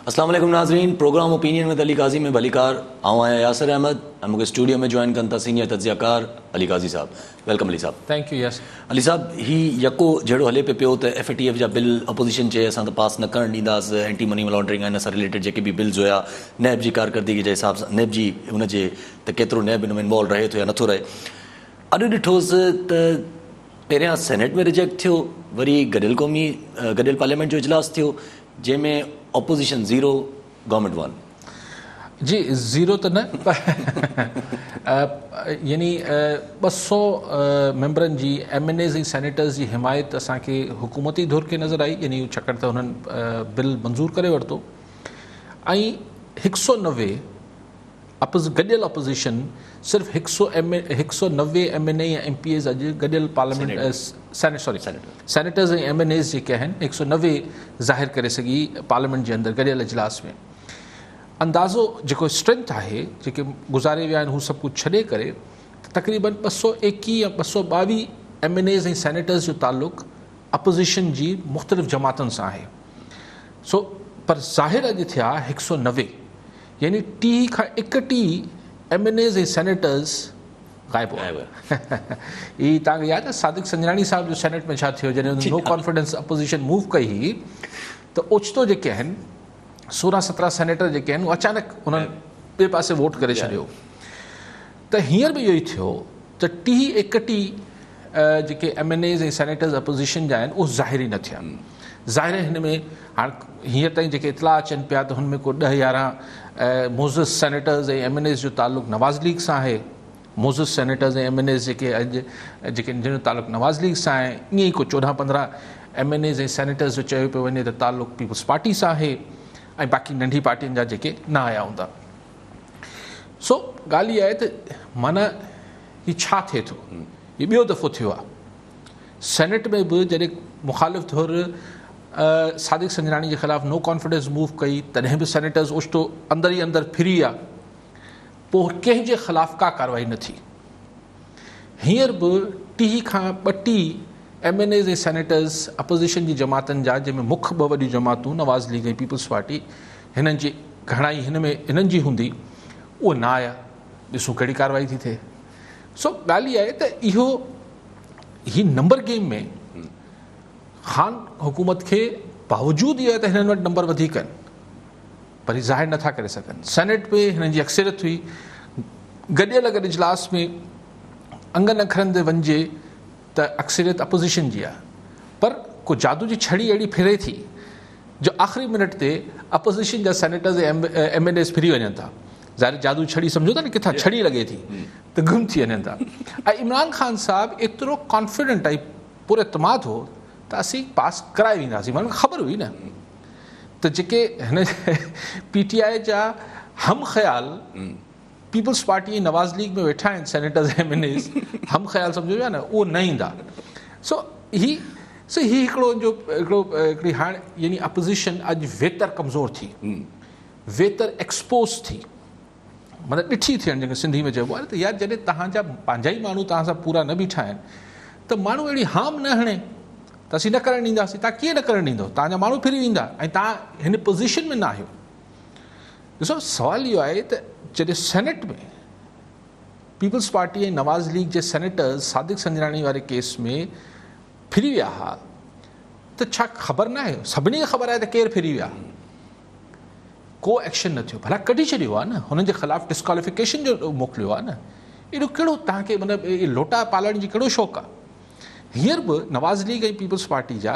अस्सलाम वालेकुम नाज़रीन, प्रोग्राम ओपिनियन में अली काजी में भलीकार आऊँ आया यासर अहमद। मूंखे स्टूडियो में जॉइन कन था सीनियर तज्ज़ियाकार Ali Qazi sahab. Welcome Ali sahab. Thank you. Yes Ali sahab, ही यको जहिड़ो हले पियो त FATF जा बिल अपोजिशन चए असां त पास न करणु ॾींदासीं, एंटी मनी लॉन्ड्रिंग ऐं इन सां रिलेटेड जेके बि बिल्स हुया, नैब जी कारकर्दगी जे हिसाब सां नैब जी हुनजे त केतिरो नैब हिन में इन्वॉल्व रहे थो या नथो रहे। अॼु ॾिठोसि त पहिरियां सेनेट में रिजेक्ट थियो, वरी गॾियल पार्लियामेंट जो इजलास थियो जंहिंमें ऑपोजिशन 0 गवर्नमेंट 1 जी। ज़ीरो तो न यानी 200 मेंबरनि जी MNAs ऐं सेनेटर्स जी हिमायत असांखे हुकूमती धुर खे नज़र आई, यानी छाकाणि त हुननि बिल मंज़ूर करे वरितो ऐं 190 गॾियल अपोजिशन सिर्फ़ु 190 MNA या MPAs अॼु गॾियल पार्लियामेंट सेनेटर्स ऐं MNAs जेके आहिनि 190 ज़ाहिर करे सघी पार्लियामेंट जे अंदरि गॾियल इजलास में। अंदाज़ो जेको स्ट्रेंथ आहे, जेके गुज़ारे विया आहिनि हू सभु कुझु छॾे करे तक़रीबन 221 या 222 MNAs ऐं सेनेटर्स जो ताल्लुक़ अपोजिशन जी मुख़्तलिफ़ जमातुनि सां आहे। सो पर ज़ाहिर अॼु थिया 190, यानी 30 खां 31 MNAs ऐं सेनेटर्स गायब हुआ। ही तव्हांखे यादि आहे सादिक संजरानी साहब जो सेनेट में छा थियो, जॾहिं नो कॉन्फिडेंस अपोजिशन मूव कई हुई त ओचितो जेके आहिनि 16-17 सेनेटर जेके आहिनि उहे अचानक उन्हनि ॿिए पासे वोट करे छॾियो। त हींअर बि इहो ई थियो त 30-31 जेके MNAs ऐं सेनेटर्स अपोजिशन जा आहिनि उहे ज़ाहिर ई न थिया। ज़ाहिर हिन में हाणे हींअर ताईं जेके इतला अचनि पिया त हुन में को 10-11 मोज़िस सेनेटर्स ऐं MNAs जो ताल्लुक़ नवाज़ लीग सां आहे। मोज़िस सेनेटर्स ऐं MNAs जेके अॼु जिन जो ताल्लुक़ नवाज़ लीग सां आहे, ईअं ई को 14-15 MNAs ऐं सेनेटर्स जो चयो पियो वञे त ताल्लुक़ पीपल्स पार्टी सां आहे ऐं बाक़ी नंढी पार्टियुनि जा जेके न आया हूंदा। सो ॻाल्हि इहा आहे त माना हीउ छा थिए थो, हीउ ॿियो दफ़ो थियो आहे। सेनेट में बि जॾहिं मुख़ालिफ़ धुर सादिक संजरानी जे ख़िलाफ़ु नो कॉन्फिडेंस मूव कई तॾहिं बि सेनेटर्स ओचितो अंदरि ई अंदरि फिरी विया, पोइ कंहिंजे ख़िलाफ़ु का कार्रवाई न थी। हींअर बि 30 खां 32 MNAs ऐं सेनेटर्स अपोजिशन जी जमातनि जा, जंहिंमें मुख्य 2 वॾियूं जमातूं नवाज़ लीग ऐं पीपल्स पार्टी, हिननि जी घणाई हिन में हिननि जी हूंदी, उहो न आया। ॾिसूं कहिड़ी कार्रवाई थी थिए। सो ॻाल्हि इहा आहे त ही नंबर गेम में ख़ान हुकूमत खे बावजूदु इहो आहे त हिननि वटि नंबर वधीक आहिनि, पर हीउ ज़ाहिर नथा करे सघनि। सेनेट में हिननि जी अक्सरियत हुई, गॾियल अगरि इजलास में अंगनि अखरनि ते वञिजे त अक्सरियत अपोजिशन जी आहे, पर को जादू जी छड़ी अहिड़ी फिरे थी जो आख़िरी मिनट ते अपोजिशन जा सेनेटर्स ऐं MNAs फिरी वञनि था। ज़ाहिर जादू छड़ी सम्झो था न, किथां छड़ी लॻे थी त गुम थी वञनि था। ऐं इमरान ख़ान साहब एतिरो कॉन्फिडेंट ऐं पूरो एतमाद हो त असीं पास कराए वेंदासीं। माण्हुनि खे ख़बर हुई न त जेके हिन PTI जा हम ख़्याल पीपल्स पार्टी नवाज़ लीग में वेठा आहिनि सेनेटर्स ऐं MNAs, हम ख़्याल सम्झो पिया न, उहो न ईंदा। सो ही हिकिड़ी हाणे यानी अपोजिशन अॼु वेतर कमज़ोर थी, वेतर एक्सपोज थी, मतिलबु ॾिठी थियणु जेके सिंधी में चइबो आहे त यार जॾहिं तव्हांजा पंहिंजा ई माण्हू तव्हां सां पूरा न बीठा आहिनि त माण्हू अहिड़ी हाम न हणे त असीं न करणु ॾींदासीं। तव्हां कीअं न करणु ॾींदव, तव्हांजा माण्हू फिरी वेंदा ऐं तव्हां हिन पोज़ीशन में न आहियो। ॾिसो सुवालु इहो आहे त जॾहिं सेनेट में पीपल्स पार्टी ऐं नवाज़ लीग जे सेनेटर्स सादिक संजरानी वारे केस में फिरी विया हुआ त छा ख़बर न आहे, सभिनी खे ख़बर आहे त केरु फिरी विया, को एक्शन न थियो, भला कढी छॾियो आहे न, हुननि जे ख़िलाफ़ु डिस्क्वालिफिकेशन जो मोकिलियो आहे न। एॾो कहिड़ो तव्हांखे मतिलबु लोटा पालण जी कहिड़ो शौक़ु आहे। हींअर बि नवाज़ लीग ऐं पीपल्स पार्टी जा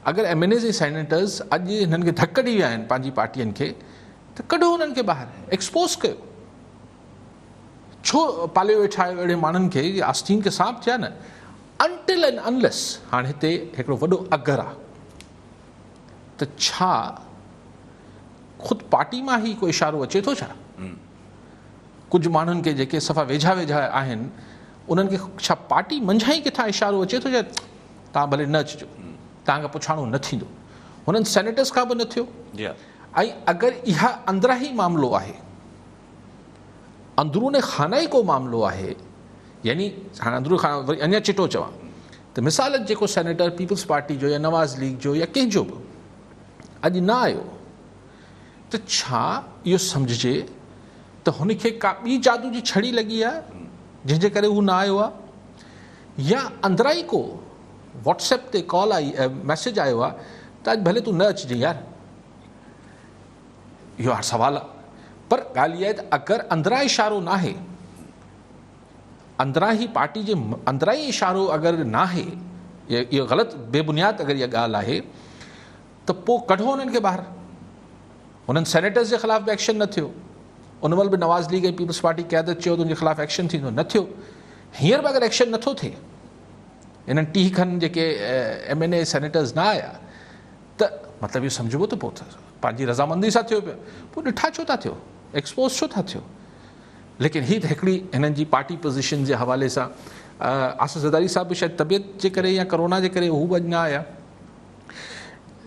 अगरि MNAs ऐं सेनेटर्स अॼु हिननि खे धक ॾेई विया आहिनि पंहिंजी पार्टियुनि खे, त कढो हुननि खे ॿाहिरि, एक्सपोज़ कयो। छो पालियो वेठा आहियो अहिड़े माण्हुनि खे, आस्तीन खे सांप थिया न। अनटिल एंड अनलेस हाणे हिते हिकिड़ो वॾो अगरि आहे त छा ख़ुदि पार्टी मां ई को इशारो अचे थो छा? कुझु माण्हुनि खे जेके सफ़ा वेझा आहिनि उन्हनि खे छा पार्टी मंझां ई किथां इशारो अचे थो छा तव्हां भले न अचिजो, तव्हांखां पुछाणो न थींदो? हुननि सेनेटर्स खां बि न थियो। ऐं अगरि इहा अंदरां ई मामिलो आहे, अंदरूने खाना ई को मामिलो आहे, यानी हाणे अंदरूं खाना वरी अञा चिटो चवां त मिसाल जेको सेनेटर पीपल्स पार्टी जो या नवाज़ लीग जो या कंहिंजो बि अॼु न आयो त छा इहो सम्झिजे त हुनखे का ॿी जादू जी छड़ी लॻी आहे जंहिंजे करे हू न आयो आहे, या अंदरां ई को व्हाट्सएप ते कॉल आई मैसेज आयो आहे त अॼु भले तूं न अचिजांइ यार। इहो हाणे सवाल आहे, पर ॻाल्हि इहा आहे त अगरि अंदरां इशारो न आहे, अंदरां ई पार्टी जे अंदरां ई इशारो अगरि न आहे, इहो ग़लति बेबुनियाद अगरि इहा ॻाल्हि आहे त पोइ कढो उन्हनि खे ॿाहिरि। उन्हनि सेनेटर्स जे ख़िलाफ़ बि एक्शन न थियो, उन महिल बि नवाज़ लीग ऐं पीपल्स पार्टी क़यादत चयो त उनजे ख़िलाफ़ एक्शन थींदो, न थियो। हींअर बि अगरि एक्शन नथो थिए, इन्हनि 30 खनि जेके MNA सेनेटर्स न आया, त मतिलबु इहो सम्झिबो त पोइ पंहिंजी रज़ामंदी सां थियो पियो, पोइ ॾिठा छो था थियो, एक्सपोज़ छो था थियो। लेकिन हीअ त हिकिड़ी हिननि जी पार्टी पोज़ीशन जे हवाले सां आसिफ़ ज़रदारी साहब बि शायदि तबियत जे करे या कोरोना जे करे हू बि अॼु न आया।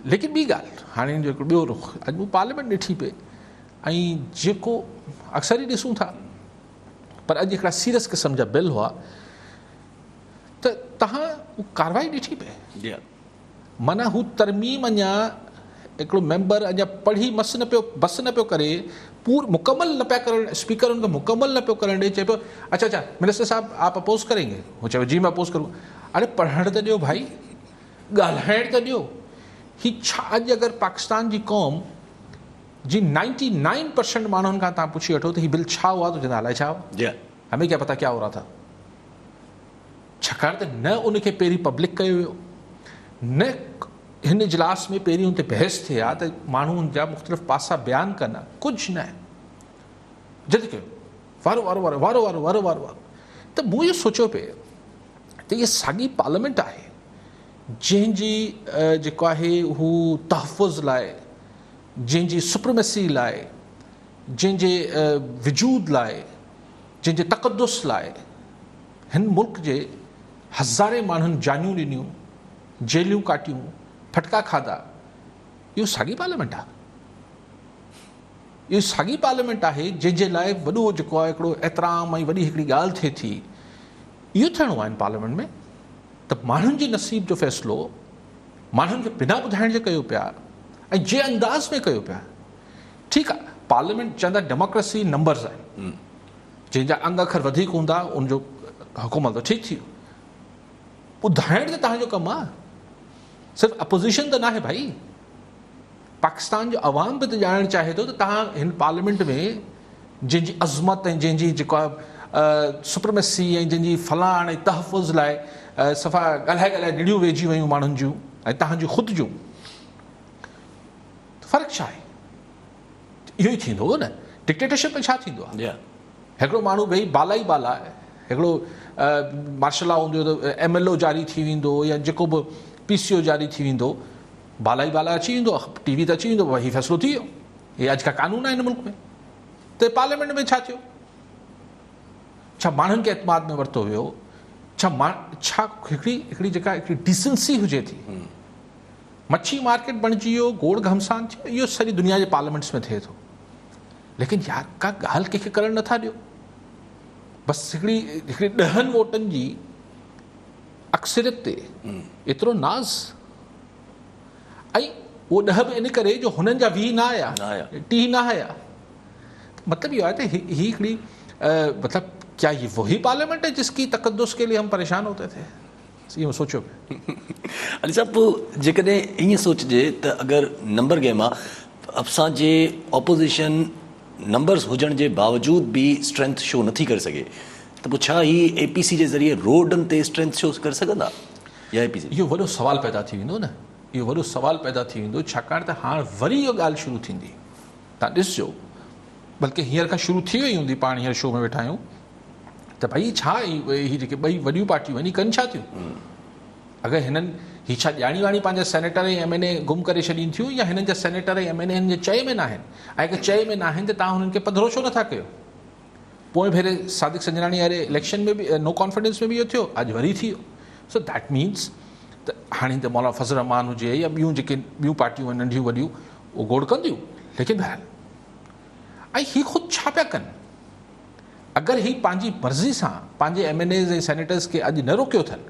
लेकिन ॿी ॻाल्हि, हाणे जो हिकिड़ो ॿियो रुख, अॼु मूं पार्लियामेंट ॾिठी पए ऐं जेको अक्सर ई ॾिसूं था, पर अॼु हिकिड़ा सीरियस क़िस्म जा बिल हुआ त तव्हां हू कार्रवाई ॾिठी पए, माना हू तरमीम अञा हिकिड़ो मेंबर अञा पढ़ी बस न पियो करे, मुकम्मल न पिया करण, स्पीकर उनखे मुकम्मल न पियो करण ॾे, चए पियो अच्छा मिनिस्टर साहब आप अपोज करेंगे, वो चयो जी मैं अपोज करूँ। अरे पढ़ण त ॾियो भाई, ॻाल्हाइण त ॾियो। ही छा अॼु अगरि पाकिस्तान जी क़ौम जी 99% माण्हुनि खां तव्हां पुछी वठो त हीउ बिल छा हुआ, तो चवंदा अलाए छा हुआ, हमें क्या पता क्या हो रहा था। छाकाणि त न उनखे पहिरीं पब्लिक कयो वियो, न हिन इजलास में पहिरीं हुन ते बहस थिए आहे त माण्हू जा मुख़्तलिफ़ पासा बयानु कनि, कुझु न जल्दी कयो, वारो वारो वारो वारो वारो वारो वारो वारो। त मूं इहो सोचियो पिए त इहा साॻी पार्लियामेंट आहे जंहिंजी जेको आहे हू तहफ़ुज़ लाइ, जंहिंजी सुप्रीमेसी लाइ, जंहिंजे वजूद लाइ, जंहिंजे तक़दुस लाइ हिन मुल्क जे हज़ारे माण्हुनि जानियूं ॾिनियूं, जेलियूं काटियूं, फटका खाधा, इहो साॻी पार्लियामेंट आहे। इहो साॻी पार्लियामेंट आहे जंहिंजे लाइ वॾो जेको आहे हिकिड़ो एतिराम ऐं वॾी हिकिड़ी ॻाल्हि थिए थी। इहो थियणो आहे हिन पार्लियामेंट में त माण्हुनि जी नसीब जो फ़ैसिलो माण्हुनि खे बिना ॿुधाइण जे कयो पिया ऐं जे अंदाज़ में कयो पिया। ठीकु आहे, पार्लियामेंट चवंदा डेमोक्रेसी नंबर्स आहिनि, जंहिंजा अंग अखर वधीक हूंदा उनजो हुकूमत त ठीकु थी वियो। ॿुधाइण त तव्हांजो कमु आहे, सिर्फ़ु अपोज़िशन त न आहे भाई। पाकिस्तान जो अवाम बि त ॼाणणु चाहे थो त तव्हां हिन पार्लियामेंट में जंहिंजी अज़मत ऐं जंहिंजी जेको आहे सुप्रीमेसी ऐं जंहिंजी फलाण ऐं तहफ़ुज़ लाइ सफ़ा ॻाल्हाए निड़ियूं वेझी वियूं माण्हुनि जूं ऐं तव्हांजूं ख़ुदि जूं, फ़र्क़ु छा आहे? इहो ई थींदो हो न। डिक्टेटरशिप में छा थींदो आहे? हिकिड़ो माण्हू भई बाला ई बाला आहे, हिकिड़ो मार्शल लॉ हूंदो त MLO जारी थी वेंदो या जेको बि PCO जारी थी वेंदो, बाला ई बाला अची वेंदो, TV ते अची वेंदो, वही फ़ैसिलो थी वियो। इहे अॼु का कानून आहे हिन मुल्क में। त पार्लियामेंट में छा थियो? छा माण्हुनि खे एतमाद में वरितो वियो? छा हिकिड़ी जेका हिकिड़ी डिसेंसी हुजे थी, मच्छी मार्केट बणिजी वियो, गोड़ घमसान थियो, इहो सॼी दुनिया जे पार्लियामेंट्स में थिए थो। लेकिन यार का ॻाल्हि कंहिंखे करणु नथा ॾियो। बसि हिकिड़ी 10 वोटनि जी अक्सरियत ते एतिरो नाज़, ऐं उहो 10 बि इन करे जो हुननि जा 20 न आया, 30 न आया। मतिलबु इहो आहे त ही हिकिड़ी मतिलबु क्या ये वही पार्लियामेंट है जिसकी तकद्दुस के लिए हम परेशान होते थे? इहो सोचियो अली साहब, पोइ जेकॾहिं ईअं सोचिजे त अगरि नंबर गेम आहे, असांजे ऑपोज़िशन नंबर्स हुजण जे बावजूद बि स्ट्रेंथ शो नथी करे सघे, त पोइ छा ही APC जे ज़रिए रोडनि ते स्ट्रेंथ शो करे सघंदा या APC? इहो वॾो सवाल पैदा थी वेंदो न, इहो वॾो सवाल पैदा थी वेंदो, छाकाणि त हाणे वरी इहो ॻाल्हि शुरू थींदी। तव्हां ॾिसजो, बल्कि हींअर खां शुरू थी वई हूंदी, पाण हींअर शो में वेठा आहियूं त भई छा ही जेके ॿई वॾियूं पार्टियूं आहिनि कनि छा थियूं? अगरि हिननि ही छा ॼाणी वाणी पंहिंजा सेनेटर ऐं MNA गुम करे छॾीनि थियूं, या हिननि जा सेनेटर ऐं MNA हिन जे चए में न आहिनि? ऐं अगरि चए में न आहिनि त तव्हां हुननि खे पधिरो छो नथा कयो? पोइ भेरे सादिक संजनाणी वारे इलेक्शन में बि नो कॉन्फिडेंस में बि इहो थियो, अॼु वरी थी वियो। सो दैट मीन्स त हाणे त मौलाना फज़ल रहमान हुजे या ॿियूं जेके ॿियूं पार्टियूं आहिनि नंढियूं वॾियूं, उहो गोड़ कंदियूं। लेकिन बहरहाल ऐं ही ख़ुदि छा पिया कनि? अगरि ही पंहिंजी मर्ज़ी सां पंहिंजे MNAs ऐं सेनेटर्स खे अॼु न रोकियो अथनि,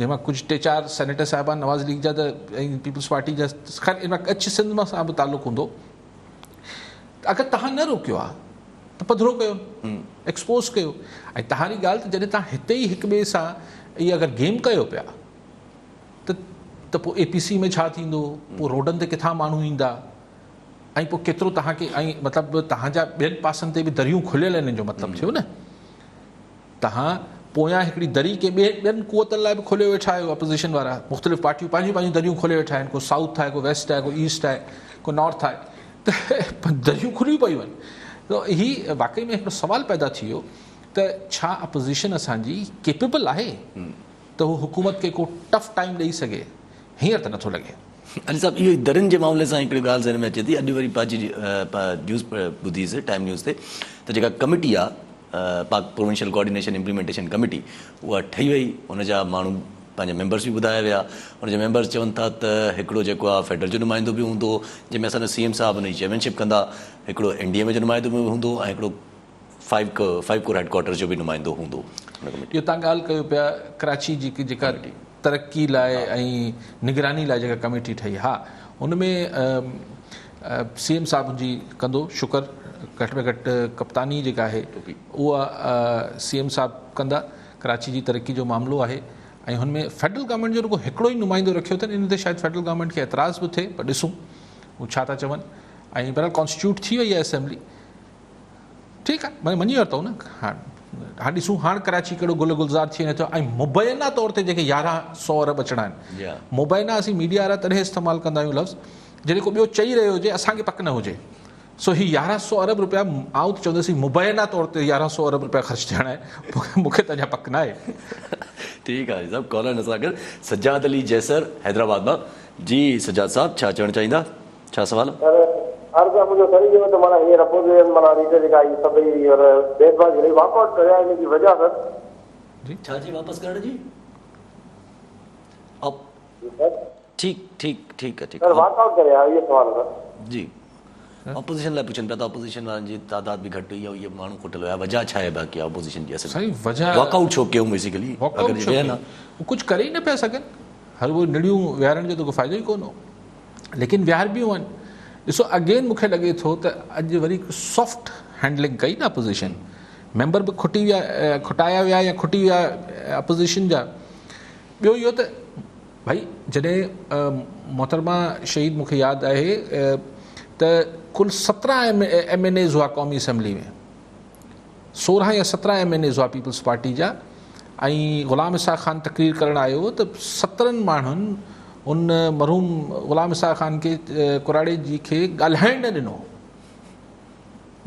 जंहिंमां कुझु 3-4 सेनेटर साहिबान नवाज़ लीग जा त ऐं पीपल्स पार्टी जा, ख़ैर इन कच्छ सिंध मां सां बि तालुक़ु हूंदो। अगरि तव्हां न रोकियो आहे त पधिरो कयो, एक्सपोज़ कयो। ऐं तव्हांजी ॻाल्हि त जॾहिं तव्हां हिते ई हिक ॿिए सां इहा अगरि गेम कयो पिया त पोइ APC में छा थींदो, पोइ रोडनि ते किथां माण्हू ईंदा, ऐं पोइ केतिरो तव्हांखे, ऐं मतिलबु तव्हांजा ॿियनि पासनि ते बि दरियूं खुलियल आहिनि, जो मतिलबु थियो न। तव्हां पोयां हिकिड़ी दरी के ॿियनि कुवतनि लाइ बि खोले वेठा आहियो, अपोज़िशन वारा मुख़्तलिफ़ पार्टियूं पंहिंजियूं पंहिंजियूं दरियूं खोले वेठा आहिनि। को साउथ आहे, को वेस्ट आहे, को ईस्ट आहे, को नॉर्थ आहे, त दरियूं खुलियूं पयूं आहिनि। त हीअ वाक़ई में हिकिड़ो सुवालु पैदा थी वियो त छा अपोज़िशन असांजी केपेबल आहे त हू हुकूमत खे को टफ टाइम ॾेई सघे? हींअर त नथो लॻे। अली साहब, इहो दरियुनि जे मामले सां हिकिड़ी ॻाल्हि ज़हन में अचे थी। अॼु वरी न्यूज़ ॿुधीसीं, टाइम न्यूज़ ते, त जेका कमिटी आहे पाक प्रोविंशियल कोऑर्डिनेशन इम्प्लीमेंटेशन कमिटी, उहा ठही वई। हुनजा माण्हू पंहिंजा मेंबर्स बि ॿुधाया विया। हुनजा मेंबर्स चवनि था त हिकिड़ो जेको आहे फेडरल जो नुमाइंदो बि हूंदो, जंहिंमें असांजा CM साहब हुनजी चेयरमैनशिप कंदा, हिकिड़ो NDMA जो नुमाइंदो बि हूंदो, ऐं हिकिड़ो 5 कोर हेडक्वार्टर्स जो बि नुमाइंदो हूंदो। इहो तव्हां ॻाल्हि कयो पिया कराची जी जेका तरक़ी लाइ ऐं निगरानी लाइ जेका कमेटी ठही, हा, हुन में CM साहब जी कंदो शुक्र, घटि में घटि कप्तानी जेका आहे उहा CM साहब कंदा। कराची जी तरक़ी जो मामिलो आहे, ऐं हुन में फेडरल गवर्नमेंट जो रुगो हिकिड़ो ई नुमाइंदो रखियो अथनि। इन ते शायदि फेडरल गवर्नमेंट खे एतिराज़ बि थिए, पर ॾिसूं हू छा था चवनि। ऐं बहरहाल कॉन्स्टिट्यूट थी वई आहे असेंबली, ठीकु आहे, माना मञी वरितो न। हाणे ॾिसूं हाणे कराची कहिड़ो गुल गुलज़ार थी वञे थो। ऐं मुबैना तौर ते जेके 1100 अरब अचणा आहिनि, मुबैना असीं मीडिया वारा तॾहिं इस्तेमालु कंदा आहियूं लफ़्ज़ जॾहिं को ॿियो चई रहियो हुजे, असांखे पक न हुजे। सो ही 1100 अरब रुपया, आउं त चवंदुसि मुबैना तौर ते 1100 अरब रुपया ख़र्च थियणा आहिनि, मूंखे त अञा पक न आहे। ठीकु आहे साहब, कॉलर असां गॾु सज्जाद अली जैसर हैदराबाद मां। जी सज्जाद साहब, छा चवणु चाहींदा, छा सवाल? अर्ज़ु मुंहिंजो सही थियो त माना हींअर अपोज़िशन माना रीते जेका ई सभई देशभाग वाकआउट करिया, इन जी वजह सां छा जी वापसि करण जी? ठीकु आहे वाकआउट करिया, इहो सवाल जी। अपोज़िशन लाइ पुछनि पिया त अपोज़िशन वारनि जी तादाद बि घटि हुई, इहे माण्हू कुटल हुया, वजह छा आहे बाक़ी अपोज़िशन जी? साईं वजह वॉकआउट छो कयूं बेसिकली? कुझु करे ई न पिया सघनि, हर उहो निड़ियूं विहारण जो त को फ़ाइदो ई कोन हो, लेकिन विहार बि आहिनि। ॾिसो अगेन मूंखे लॻे थो त अॼु वरी सॉफ्ट हैंडलिंग कई न अपोज़िशन, मेंबर बि खुटी विया, खुटाया विया या खुटी विया अपोज़िशन जा। ॿियो इहो त भई जॾहिं मोहतरमा शहीद मूंखे यादि आहे त कुल 17 MNAs हुआ क़ौमी असैम्बली में, 16 या 17 MNAs हुआ पीपल्स पार्टी जा, ऐं ग़ुलाम इसाक़ ख़ान तक़रीर करणु आयो त 17 माण्हुनि उन मरहूम ग़ुलाम इसाक़ ख़ान खे कुराड़े जी खे ॻाल्हाइण न ॾिनो।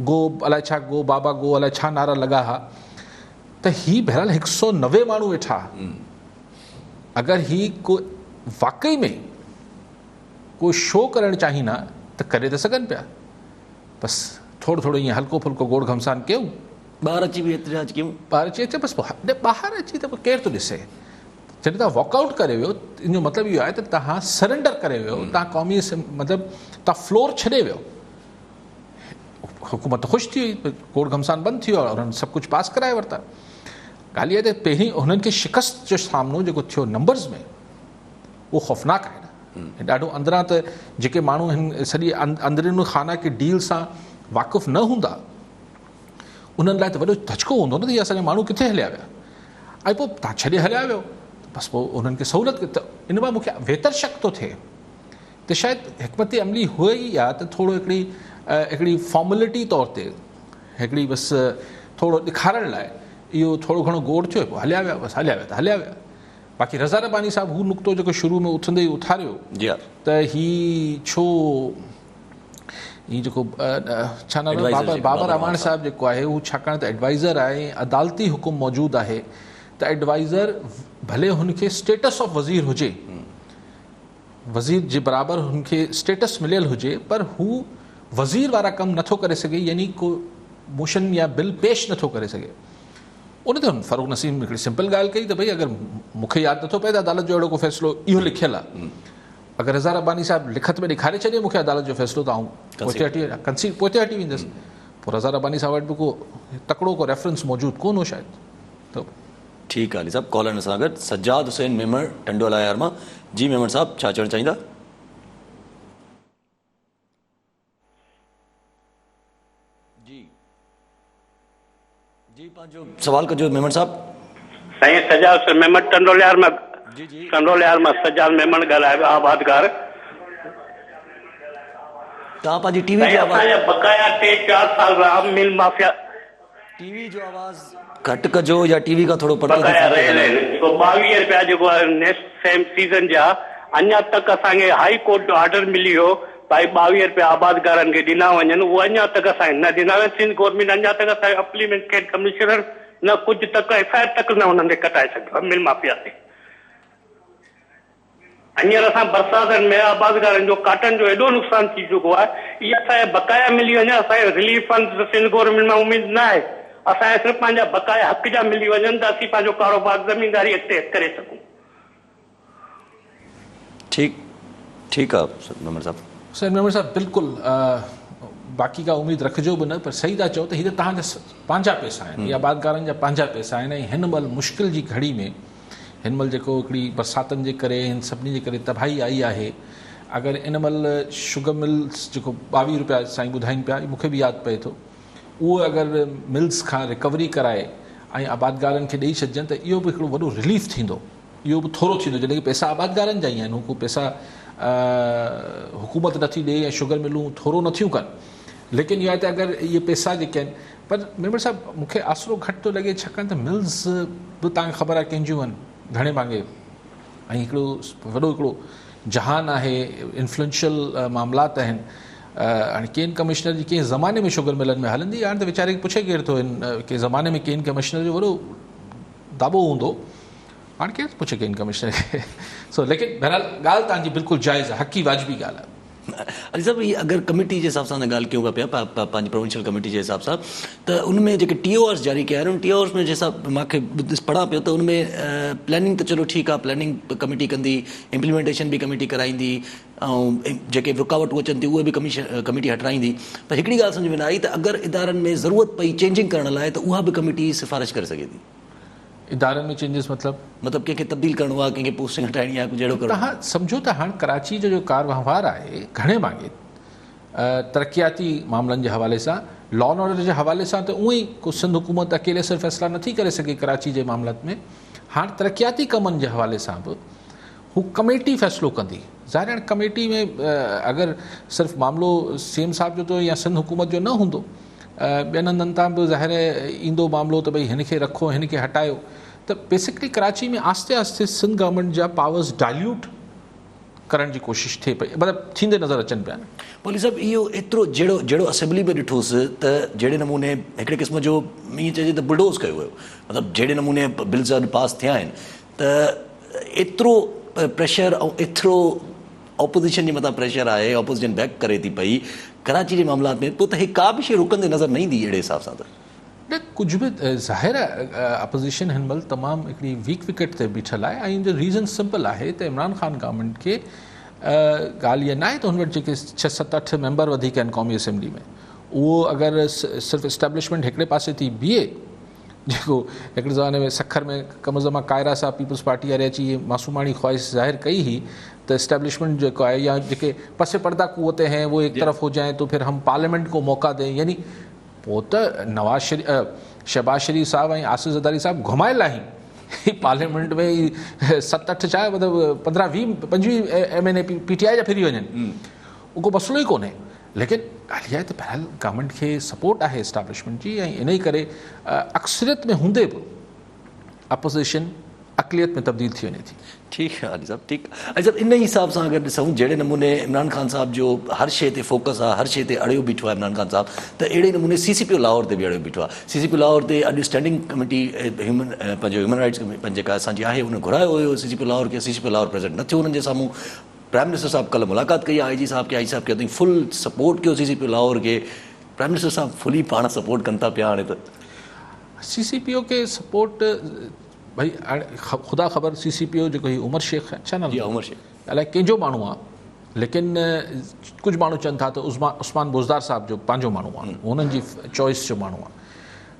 गो अलाए छा, गो बाबा गो अलाए छा नारा लॻा हा, त ही बहरहाल 190 माण्हू वेठा। अगरि ही को वाक़ई में को शो करणु चाहींदा त करे त सघनि पिया, बसि थोरो थोरो ईअं हल्को फुल्को गोड़ घमसान कयूं, ॿाहिरि अची बि एतिराज कयूं, ॿाहिरि अची अचे बसि ॿाहिरि अची त केरु थो ॾिसे। जॾहिं तव्हां वॉकआउट करे वियो, इन जो मतिलबु इहो आहे त तव्हां सरेंडर करे वियो, तव्हां क़ौमी मतिलबु तव्हां फ्लोर छॾे वियो। हुकूमत ख़ुशि थी वई, गोड़ घमसान बंदि थी वियो और उन्हनि सभु कुझु पास कराए वरिता। ॻाल्हि इहा त पहिरीं हुननि खे शिकस्त जो सामनो जेको थियो नंबर्स में, उहो ख़ौफ़नाक आहे न। ॾाढो अंदरां त जेके माण्हू हिन सॼी अंदरिन खाना की डील सां वाक़ुफ़ु न हूंदा, उन्हनि लाइ त वॾो धचको हूंदो न त इहे असांजा माण्हू किथे हलिया विया। ऐं पोइ तव्हां छॾे हलिया वियो, बसि पोइ उन्हनि खे सहूलियत त इन मां मूंखे वेतर शक थो थिए त शायदि हिकमत अमली हुए ई आहे त थोरो हिकिड़ी फॉर्मेलिटी तौर ते हिकिड़ी बसि थोरो ॾेखारण लाइ इहो थोरो घणो गोड़ थियो, पोइ हलिया विया, बसि हलिया विया त हलिया विया। बाक़ी रज़ा रब्बानी साहब हू नुक़्तो जेको शुरू में उथंदे ई उथारियो त ही छो हीअ जेको छा नालो बाबर अमान साहब जेको आहे, हू छाकाणि त एडवाइज़र आहे, अदालती हुकुम मौजूदु आहे, त एडवाइज़र भले हुनखे स्टेटस ऑफ वज़ीर हुजे, वज़ीर जे बराबरि हुनखे स्टेटस मिलियल हुजे, पर हू वज़ीर वारा कमु नथो करे सघे, यानी को मोशन या बिल पेश नथो करे सघे। उन ते फ़ारूक नसीम हिकिड़ी सिंपल ॻाल्हि कई त भई अगरि मूंखे यादि नथो पए त अदालत जो अहिड़ो को फ़ैसिलो इहो लिखियलु आहे, अगरि रज़ा रब्बानी साहिबु लिखत में ॾेखारे छॾे मूंखे अदालत जो फ़ैसिलो, त आऊं पोइ हटी वेंदुसि। पोइ रज़ा रब्बानी साहिब वटि बि को तकिड़ो को रेफरेंस मौजूदु कोन हो शायदि। त ठीकु आहे अली साहब। कॉलर सां गॾु सज्जाद हुसैन मेमण टंडोला यार मां। जी मेमण साहब, छा चवणु चाहींदा? जी जी, पंहिंजो सवाल कजो मेमण साहब। साईं सजाद मेमण टंडोलियार मां। जी जी, टंडोलियार मां सजाद मेमण ॻाल्हायो, आबादगार। तव्हां पंहिंजी टीवी जो आवाज़, असांजा बकाया 3-4 साल रहा मिल माफ़िया टीवी जो आवाज़ घटि कजो या टीवी खां थोरो परते बकाया रहियल आहिनि। जेको 22 रुपया जेको आहे नेक्स्ट सेम सीज़न जा, अञा तक असांखे हाई कोर्ट जो ऑर्डर मिली वियो भाई 22 रुपया आबादगारनि खे ॾिना वञनि, उहो अञा तक असांखे न ॾिना वञनि। सिंध गवर्नमेंट अञा तक असांखे अप्लीमेंट कयनि कमिश्नर न कुझु तक एफआईआर तक न हुननि ते कटाए सघियो आहे मिल माफ़िया ते। हींअर असां बरसातनि में आबादगारनि जो काटन जो एॾो नुक़सान थी चुको आहे, इहे असांजा बकाया मिली वञे। असांखे रिलीफ फंड सिंध गवर्नमेंट मां उमेद न आहे, असांखे सिर्फ़ु पंहिंजा बकाया हक़ जा मिली वञनि त असीं पंहिंजो कारोबार ज़मीनदारी अॻिते करे सघूं। ठीकु आहे मेमण साहब। सर मेमण साहब बिल्कुलु बाक़ी का उमेद रखिजो बि न, पर सही था चओ त हीअ त तव्हांजा पंहिंजा पैसा आहिनि, इहा आबादगारनि जा पंहिंजा पैसा आहिनि। ऐं हिन महिल मुश्किल जी घड़ी में, हिन महिल जेको हिकिड़ी बरसातनि जे करे हिन सभिनी जे करे तबाही आई आहे, अगरि इन महिल शुगर मिल्स जेको 22 रुपया साईं ॿुधाइनि पिया, मूंखे बि यादि पए थो, उहो अगरि मिल्स खां रिकवरी कराए ऐं आबादगारनि खे ॾेई छॾिजनि त इहो बि हिकिड़ो वॾो रिलीफ थींदो, इहो बि थोरो थींदो। जॾहिं की पैसा आबादगारनि जा ई आहिनि, हू पैसा हुकूमत नथी ॾे या शुगर मिलूं थोरो नथियूं कनि, लेकिन इहा त अगरि इहे पैसा जेके आहिनि। पर मेंबर साहब मूंखे आसिरो घटि थो लॻे, छाकाणि त मिल्स बि तव्हांखे ख़बर आहे कंहिंजियूं आहिनि, घणे भाङे, ऐं हिकिड़ो वॾो हिकिड़ो जहान आहे, इन्फ्लुएंशियल मामलात आहिनि। हाणे केन कमिश्नर जी कंहिं ज़माने में शुगर मिलनि में हलंदी, हाणे त वीचारे पुछे केरु थो, कंहिं ज़माने में केन कमिश्नर जो वॾो दाबो हूंदो, हाणे केरु पुछे केन कमिश्नर खे। सो लेकिन बहरहाल ॻाल्हि तव्हांजी बिल्कुलु जाइज़ आहे, हक़ी वाजिबी ॻाल्हि आहे। अली साहब, हीअ अगरि कमेटी जे हिसाब सां ॻाल्हि कयूं पिया पंहिंजी प्रोविंशियल कमेटी जे हिसाब सां, त उनमें जेके TORs जारी कया आहिनि, उन TORs में जंहिंसां मूंखे पढ़ा पियो त उनमें प्लानिंग त चलो ठीकु आहे, प्लानिंग कमेटी कंदी, इम्प्लीमेंटेशन बि कमेटी कराईंदी, ऐं जेके रुकावटूं अचनि थियूं उहे बि कमेटी हटाईंदी। पर हिकिड़ी ॻाल्हि सम्झ में न आई त अगरि इदारनि में ज़रूरत पई चेंजिंग करण लाइ त उहा बि कमेटी सिफ़ारिश करे सघे थी। इदारनि में चेंजिस मतिलबु कंहिंखे तब्दील करिणो आहे, कंहिंखे पोस्टिंग हटाइणी आहे, कुझु अहिड़ो करिणो। तव्हां सम्झो त हाणे कराची जो कार वहिंवार आहे घणे भाङे तरक़ियाती मामलनि जे हवाले सां, लॉ एंड ऑर्डर जे हवाले सां त उअं ई को सिंध हुकूमत अकेले सिर्फ़ु फ़ैसिला नथी करे सघे कराची जे मामलनि में। हाणे तरक़ियाती कमनि जे हवाले सां बि हू कमेटी फ़ैसिलो कंदी। ज़ाहिर हाणे कमेटी में अगरि सिर्फ़ु मामिलो CM साहिब जो या सिंध हुकूमत जो न हूंदो, ॿियनि हंधनि तां बि ज़ाहिर ईंदो मामिलो त भई हिन खे रखो, हिन खे हटायो, त बेसिकली कराची में आस्ते आस्ते सिंध गवर्नमेंट जा पावर्स डाइल्यूट करण जी कोशिशि थिए पई, मतिलबु थींदे नज़र अचनि पिया। पॉली साहब, इहो एतिरो जहिड़ो असेंबली में ॾिठोसि त जहिड़े नमूने हिकिड़े क़िस्म जो ईअं चइजे त बुलडोज़ कयो वियो, मतिलबु जहिड़े नमूने बिल्स पास थिया आहिनि, त एतिरो प्रेशर ऐं एतिरो ऑपोज़िशन जे मथां प्रेशर आहे, ऑपोज़िशन बैक करे थी पई कराची जे मामलात में, पोइ त ही का बि शइ रुकंदे नज़र न ईंदी अहिड़े हिसाब सां। त न कुझु बि ज़ाहिर आहे अपोज़िशन हिन महिल तमामु हिकिड़ी वीक विकेट ते बीठल आहे, ऐं जो रीज़न सिंपल आहे त इमरान ख़ान गवर्नमेंट खे ॻाल्हि इहा न आहे त हुन वटि जेके 6-7-8 मेंबर वधीक आहिनि क़ौमी असेंबली में, उहो अगरि सिर्फ़ु इस्टेब्लिशमेंट हिकिड़े पासे थी बीहे, जेको हिकिड़े ज़माने में सखर में कम अज़ कम कायरा सां पीपल्स पार्टी वारे अची इहे मासूमाणी ख़्वाहिश ज़ाहिर कई हुई त इस्टेब्लिशमेंट जेको आहे या जेके पसे पर्दा क़ुव्वतें हैं वो एक तरफ हो जाएं तो फिर हम पार्लियामेंट को मौका दें, यानी पोइ त शहबाज शरीफ़ साहब ऐं आसिफ़ ज़रदारी साहब घुमाए लाही पार्लियामेंट में 7-8 छा मतिलबु 15-20-25 MNA PTI जा फिरी वञनि, उहो को मसइलो ई कोन्हे। लेकिन ॻाल्हि इहा आहे त बहरहाल गवर्नमेंट खे सपोर्ट आहे इस्टेब्लिशमेंट जी, ऐं इन ई करे अक्सरियत में हूंदे बि अपोज़िशन अक़लियत में तब्दील थी वञे थी। ठीकु आहे अली साहब, ठीकु आहे। अच्छा, इन हिसाब सां अगरि ॾिसूं जहिड़े नमूने इमरान ख़ान साहब जो हर शइ ते फोकस आहे, हर शइ ते अड़ियो बीठो आहे इमरान ख़ान साहब, त अहिड़े नमूने CCPO लाहौर ते बि अड़ियो बीठो आहे। CCPO लाहौर ते अॼु स्टैंडिंग कमेटी पंहिंजो ह्यूमन राइट्स जेका असांजी आहे उन घुरायो हुयो CCPO लाहौर खे, CCPO लाहौर प्रेज़ेंट न थियो हुननि जे साम्हूं। प्राइम मिनिस्टर साहब कल्ह मुलाक़ात कई आहे IG साहब खे, IG साहब खे फुल सपोर्ट कयो CCPO लाहौर खे, प्राइम मिनिस्टर साहब फुली पाण सपोर्ट कनि था पिया। हाणे त CCPO खे सपोर्ट भाई ख़ुदा ख़बर CCPO जेको ही उमर शेख है, छा नालो उमर शेख, अलाए कंहिंजो माण्हू आहे, लेकिन कुझु माण्हू चवनि था त उस्मान बोज़दार साहब जो पंहिंजो माण्हू आहे, हुननि जी चॉइस जो माण्हू आहे।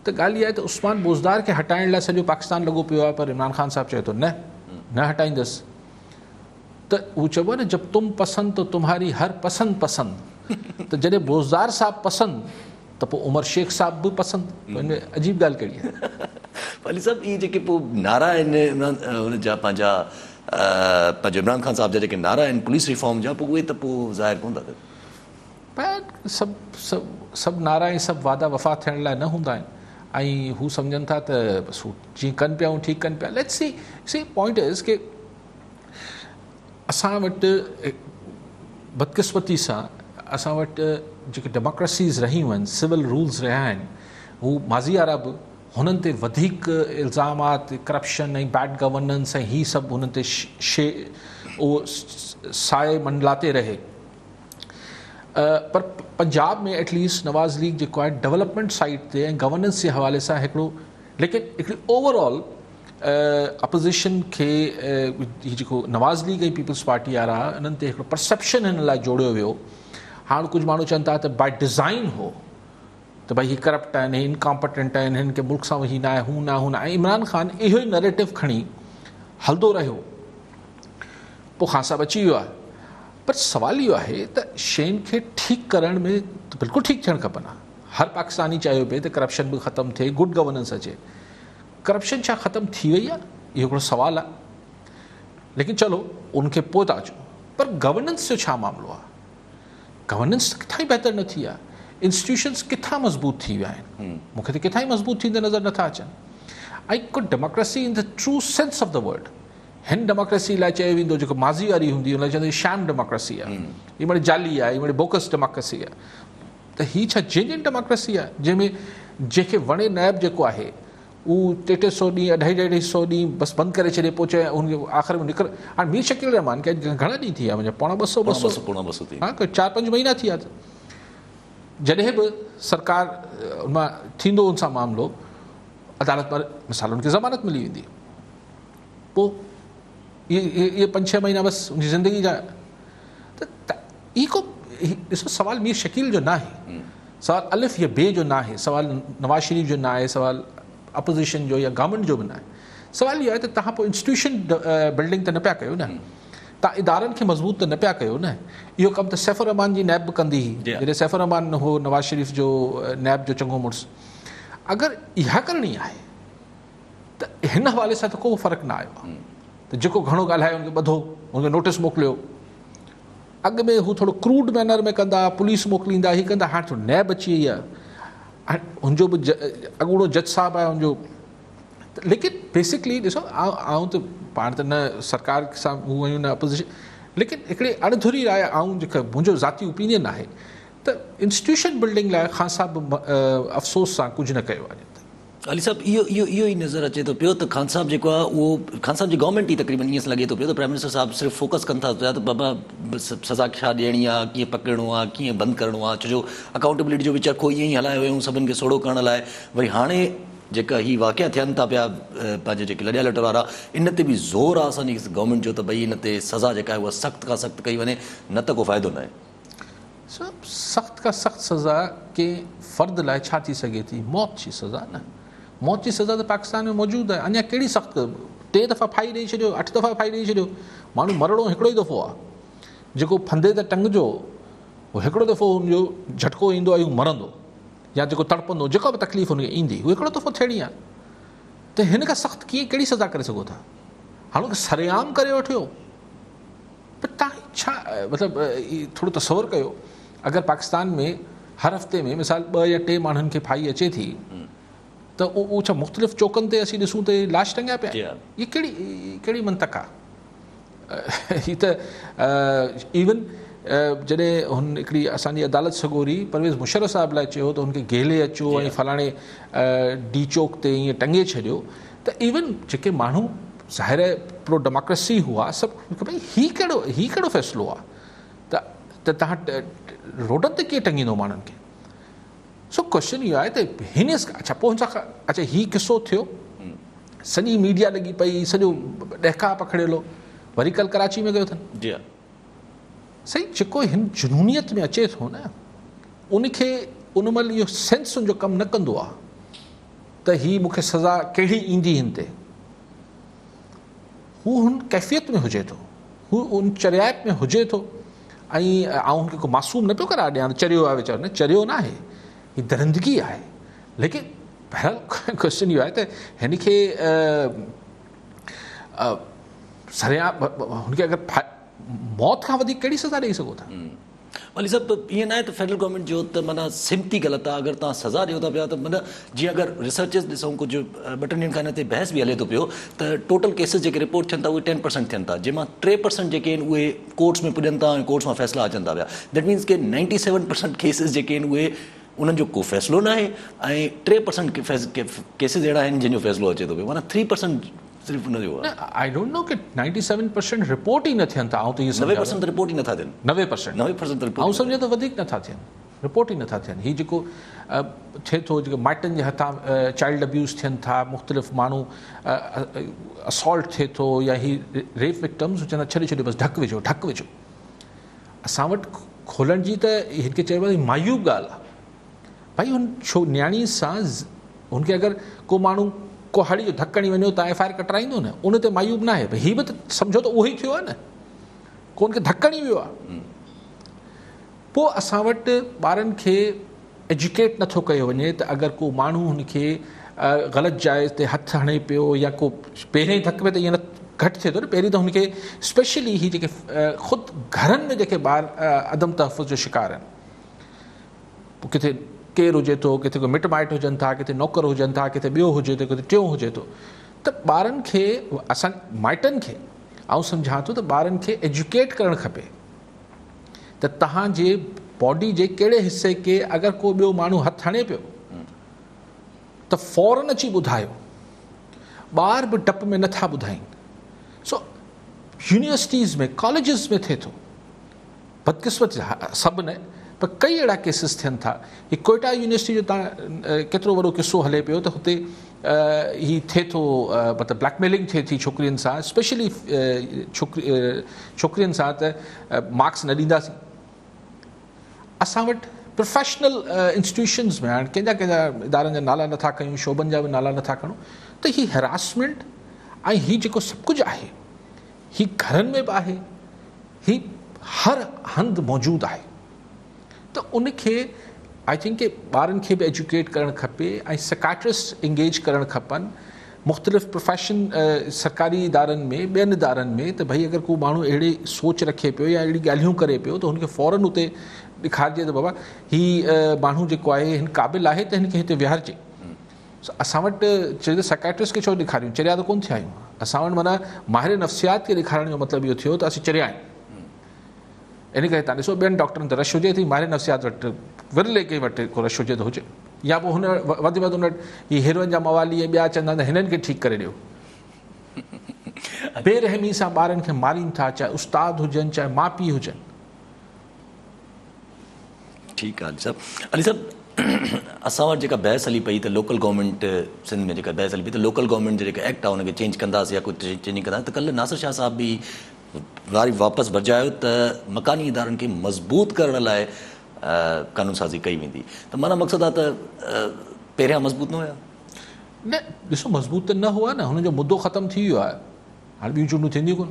त ॻाल्हि इहा आहे त उस्मान बोज़दार खे हटाइण लाइ सॼो पाकिस्तान लॻो पियो आहे, पर इमरान ख़ान साहिबु चए थो न हटाईंदुसि। त उहो चइबो आहे न, जब तुम पसंद तो तुम्हारी हर पसंद पसंद। त जॾहिं बोज़दार साहिबु पसंद त पोइ उमर शेख साहिबु बि पसंदि। हिन में अजीब ॻाल्हि कहिड़ी आहे? अली साहब, इहे जेके पोइ नारा आहिनि हुनजा पंहिंजो इमरान ख़ान साहिब जा जेके नारा आहिनि पुलिस रिफॉर्म जा, पोइ उहे त पोइ ज़ाहिर कोन था थियनि। सभु नारा ऐं सभु वादा वफ़ा थियण लाइ न हूंदा आहिनि, ऐं हू सम्झनि था त बसि जीअं कनि पिया ठीकु कनि पिया। लेट्स सी पॉइंट इज़ के असां वटि बदकिस्मती सां असां वटि जेके डेमोक्रेसीज़ रहियूं आहिनि, सिविल रूल्स रहिया आहिनि, हू माज़ी वारा बि हुननि ते वधीक इल्ज़ामात करप्शन ऐं बैड गवर्नेंस ऐं हीअ सभु हुननि ते उहो साए मंडलाते रहे। पर पंजाब में एटलीस्ट नवाज़ लीग जेको आहे डेवलपमेंट साइड ते ऐं गवर्नेंस जे हवाले सां हिकिड़ी ओवरऑल अपोज़िशन खे हीअ जेको नवाज़ लीग ऐं पीपल्स पार्टी वारा इन्हनि ते हिकिड़ो परसेप्शन हिन लाइ जोड़ियो वियो। हाणे कुझु माण्हू चवनि था त बाय डिज़ाइन हो त भई हीअ करप्ट आहिनि, हीअ इनकॉम्पिटेंट आहिनि, हिन खे मुल्क सां ही न आहे, हू न हू न। ऐं इमरान ख़ान इहो ई नैरेटिव खणी हलंदो रहियो, पोइ ख़ान साहिबु अची वियो आहे। पर सवाल इहो आहे त शयुनि खे ठीकु करण में त बिल्कुलु ठीकु थियणु खपनि। हर पाकिस्तानी चाहियो पिए त करप्शन बि ख़तमु थिए, गुड गवर्नेंस अचे। करप्शन छा ख़तमु थी वई आहे? इहो हिकिड़ो सुवालु आहे। लेकिन चलो उनखे पोइ था अचूं, पर गवर्नेंस जो छा मामिलो आहे? गवर्नेंस किथां ई बहितर न थी आहे। इंस्टीट्यूशन्स किथां मज़बूत थी विया आहिनि? मूंखे त किथां ई मज़बूत थींदे नज़र नथा अचनि। ऐं को democracy in the true sense of the word, हिन डेमोक्रेसी लाइ चयो वेंदो जेको माज़ी वारी हूंदी हुन लाइ चवंदा शैम डेमोक्रेसी आहे, हीअ मिड़ई जाली आहे, हीअ मिड़ई बोकस डेमोक्रेसी आहे। त हीअ छा जेन्युइन डेमोक्रेसी आहे जंहिंमें जंहिंखे वणे नैब जेको आहे उहो 300 ॾींहं 250 ॾींहं बसि बंदि करे छॾे, पोइ चए हुनखे आख़िर में निकिर। हाणे मीर शकील रहमान खे घणा ॾींहं थी विया मुंहिंजा? पोणा 200 हा, 4-5 महीना थी विया। जॾहिं बि सरकार मां थींदो हुन सां मामिलो, अदालत पर मिसाल हुनखे ज़मानत मिली वेंदी, पोइ इहे 5-6 महीना बसि उनजी ज़िंदगी जा। त ॾिसो, सवाल मीर शकील जो न आहे, सवाल अलिफ या बे जो न आहे, सवाल नवाज़ शरीफ़ जो न आहे, सवाल अपोज़िशन जो या गवर्नमेंट जो बि न आहे। सवाल इहो आहे त तव्हां पोइ इंस्टीट्यूशन बिल्डिंग त न पिया कयो न, तव्हां इदारनि खे मज़बूत त न पिया कयो न। इहो कमु त सैफ़ुर रहमान जी नैब बि कंदी हुई, जॾहिं सैफ़ुर रहमान हो नवाज़ शरीफ़ जो नैब जो चङो मुड़ुसु। अगरि इहा करणी आहे त हिन हवाले सां त को फ़र्क़ु न आयो आहे। त जेको घणो ॻाल्हायो हुनखे ॿधो, हुनखे नोटिस मोकिलियो। अॻु में हू थोरो क्रूड मैनर में कंदा, पुलिस मोकिलींदा, हीअ कंदा। हाणे थोरो नैब अची वई आहे, हुनजो बि अॻूणो जज साहिबु आहे हुनजो। लेकिन बेसिकली ॾिसो, आऊं त पाण त न सरकार सां हू आहियूं न अपोज़िशन, लेकिन हिकिड़ी अणधुरी राय आऊं जेका मुंहिंजो ज़ाती ओपिनियन आहे त इंस्टीट्यूशन बिल्डिंग लाइ ख़ान साहिबु अफ़सोस सां कुझु न कयो आहे। अली साहब, इहो ई नज़र अचे थो पियो त ख़ान साहिबु जेको आहे उहो ख़ान साहिब जी गवर्नमेंट ई तक़रीबन ईअं लॻे थो पियो त प्राइम मिनिस्टर साहिबु सिर्फ़ु फोकस कनि था पिया त बाबा सज़ा छा ॾियणी आहे, कीअं पकिड़णो आहे, कीअं बंदि करिणो आहे। छो जो अकाउंटेबिलिटी जो बि चरखो ईअं ई हलायो हुयूं सभिनि खे सोढ़ो करण लाइ। वरी हाणे जेका ही वाक़िया थियनि था पिया पंहिंजे जेके लॾिया लट वारा, इन ते बि ज़ोर आहे असांजी गवर्नमेंट जो त भई इन ते सज़ा जेका आहे उहा सख़्तु खां सख़्तु कई वञे, न त को फ़ाइदो न आहे। सख़्तु खां सख़्तु सज़ा कंहिं फ़र्द लाइ छा थी सघे थी? मौत जी सज़ा न। मौत जी सज़ा त पाकिस्तान में मौजूदु आहे। अञा कहिड़ी सख़्तु? 3 दफ़ा फाई ॾेई छॾियो, 8 दफ़ा फाई ॾेई छॾियो। माण्हू मरणो हिकिड़ो ई दफ़ो आहे। जेको फंदे ते टंगिजो उहो हिकिड़ो दफ़ो हुनजो झटको ईंदो ऐं मरंदो, या जेको तड़पंदो, जेका बि तकलीफ़ हुनखे ईंदी, उहो हिकिड़ो दफ़ो थियणी आहे। त हिन खां सख़्तु कीअं कहिड़ी सज़ा करे सघो था? हाणे सरेआम करे वठियो, पर तव्हां छा मतिलबु थोरो तसवुरु कयो, अगरि पाकिस्तान में हर हफ़्ते में मिसाल 2 या 3 माण्हुनि खे फाई अचे थी, त उहो छा मुख़्तलिफ़ चौकनि ते असीं ॾिसूं त लाश टंगिया पिया? इहा कहिड़ी मंतक आहे? हीअ त इवन जॾहिं हुन हिकिड़ी असांजी अदालत सॻोरी परवेज़ मुशर्रफ साहिब लाइ चयो त हुनखे गेले अचो ऐं फलाणे डी चौक ते ईअं टंगे छॾियो, त इवन जेके माण्हू ज़ाहिर प्रो डेमोक्रेसी हुआ सभु भई हीअ कहिड़ो फ़ैसिलो आहे त तव्हां रोडनि ते कीअं टंगींदो माण्हुनि खे? सो क्वेश्चन इहो आहे त हिन अच्छा पोइ अच्छा हीउ किसो थियो, सॼी मीडिया लॻी पई, सॼो ॾहका पकड़ियलो, वरी कल्ह कराची में कयो अथनि। जी सही, जेको हिन जुनूनियत में अचे थो न, उनखे उन महिल इहो सेंस उनजो कमु न कंदो आहे त ही मूंखे सज़ा कहिड़ी ईंदी हिन ते, हू हुन कैफ़ियत में हुजे थो, हू उन चरियाप में हुजे थो। ऐं हुनखे को मासूम न पियो करार ॾियां चरियो आहे वीचारो, न चरियो न आहे, हीअ दरिंदगी आहे। लेकिन बहरहाल क्वेश्चन इहो आहे त हिन खे सरियाम हुनखे अगरि मौत खां वधीक कहिड़ी सज़ा ॾेई सघो था? वाली साहब ईअं न आहे त फेडरल गवर्नमेंट जो त माना सिमती ग़लति आहे। अगरि तव्हां सज़ा ॾियो था पिया त माना जीअं अगरि रिसर्चिस ॾिसूं, कुझु 2-3 ॾींहंनि खां हिन ते बहस बि हले थो पियो त टोटल केसिस जेके रिपोर्ट थियनि था उहे 10% थियनि था, जंहिंमां 3% जेके आहिनि उहे कोर्ट्स में पुॼनि था ऐं कोर्ट्स मां फ़ैसिला अचनि था पिया। दैट मीन्स के 97% केसिस जेके आहिनि उहे उन्हनि जो को फ़ैसिलो न आहे ऐं 3% केसिस अहिड़ा आहिनि जंहिंजो फ़ैसिलो अचे थो पियो, माना 3% सिर्फ़ु उनजो आहे। आई डोंट नो कि 97% रिपोर्ट ई न थियनि था। त इहे 90% रिपोर्ट ई नथा थियनि। 90% रिपोर्ट सम्झो त वधीक नथा थियनि, रिपोर्ट ई नथा थियनि। हीउ जेको थिए थो, जेको माइटनि जे हथां चाइल्ड अब्यूज़ थियनि था, मुख़्तलिफ़ माण्हू असॉल्ट थिए थो, या ही रेप विक्टम्स चवंदा छॾियो बसि ढक विझो। असां वटि खोलण जी त हिनखे चइबो आहे मायूब ॻाल्हि आहे। भाई हुन छो नियाणी सां हुनखे अगरि को माण्हू को हड़ी जो धकणी वञो तव्हां एफ आई आर कटराईंदो न, उन ते मायूब न आहे। भई हीअ बि त सम्झो त उहो ई थियो आहे न, को हुनखे धकणी वियो आहे। पोइ असां वटि ॿारनि खे एजुकेट नथो कयो वञे त अगरि को माण्हू हुनखे ग़लति जाइज़ ते हथु हणे पियो या को पहिरें धक में त ईअं न घटि थिए थो न, पहिरीं त हुनखे स्पेशली ही जेके ख़ुदि घरनि में जेके ॿार अदम तहफ़ुज़ जो शिकार आहिनि, पोइ किथे केरु हुजे थो, किथे को मिट माइट हुजनि था, किथे नौकर हुजनि था, किथे ॿियो हुजे थो, किथे टियों हुजे थो, त ॿारनि खे असां माइटनि खे सम्झां थो त ॿारनि खे एजुकेट करणु खपे त तव्हांजे बॉडी जे कहिड़े हिसे खे अगरि को ॿियो माण्हू हथु हणे पियो त फ़ौरन अची ॿुधायो। ॿार बि डप में नथा ॿुधाइनि। सो यूनिवर्सिटीज़ में, कॉलेजिस में थिए थो, बदकिस्मत सभु न पर कई अहिड़ा केसिस थियनि था। ही कोयटा यूनिवर्सिटी जो तव्हां केतिरो वॾो किस्सो हले पियो त हुते ही थिए थो, मतिलबु ब्लैकमेलिंग थिए थी छोकिरियुनि सां, स्पेशली छोकिरियुनि सां, त मार्क्स न ॾींदासीं। असां वटि प्रोफेशनल इंस्टीट्यूशन्स में हाणे कंहिंजा इदारनि जा नाला नथा कयूं, शोबनि जा बि नाला नथा खणूं, त ही हैरासमेंट ऐं ही जेको सभु कुझु आहे, ही घरनि में बि आहे, ही हर हंधि मौजूदु आहे। त उनखे आई थिंक कि ॿारनि खे बि एजुकेट करणु खपे ऐं साइकाट्रिस्ट इंगेज करणु खपनि मुख़्तलिफ़ प्रोफेशन सरकारी इदारनि में, ॿियनि इदारनि में, त भई अगरि को माण्हू अहिड़ी सोच रखे पियो या अहिड़ी ॻाल्हियूं करे पियो त हुनखे फ़ौरन उते ॾेखारिजे त बाबा हीउ माण्हू जेको आहे हिन क़ाबिल आहे त हिनखे हिते विहारिजे। असां वटि चए त साइकाट्रिस्ट खे छो ॾेखारियूं, चरिया त कोन थिया आहियूं। असां वटि माना माहिर नफ़्सियात खे ॾेखारण जो मतिलबु इहो थियो त असीं चरिया आहियूं। इन करे तव्हां ॾिसो ॿियनि डॉक्टरनि ते रश हुजे थी, माहिर नफ़्सियात वटि विरले कंहिं वटि को रश हुजे त हुजे, या पोइ हुन वधि में वधि हुन वटि हीरोइन जा मवाली ऐं ॿिया चवंदा आहिनि हिननि खे ठीकु करे ॾियो। बेरहमी सां ॿारनि खे मारीनि था, चाहे उस्ताद हुजनि चाहे माउ पीउ हुजनि। ठीकु आहे अली साहब, असां वटि जेका बहस हली पई त लोकल गवर्नमेंट सिंध में जेका बहस हली पई त लोकल गवर्नमेंट जो जेका एक्ट आहे हुनखे चेंज कंदासीं या कुझु चेंजिंग कंदासीं, त कल्ह नासिर शाह साहब बि वारी वापसि भॼायो त मकानी इदारनि खे मज़बूत करण लाइ कानून साज़ी कई वेंदी। त माना मक़सदु आहे त पहिरियां मज़बूत न हुया? न, ॾिसो मज़बूत त न हुआ न, हुनजो मुद्दो ख़तमु थी वियो आहे। हाणे ॿियूं चूंडूं थींदियूं कोन।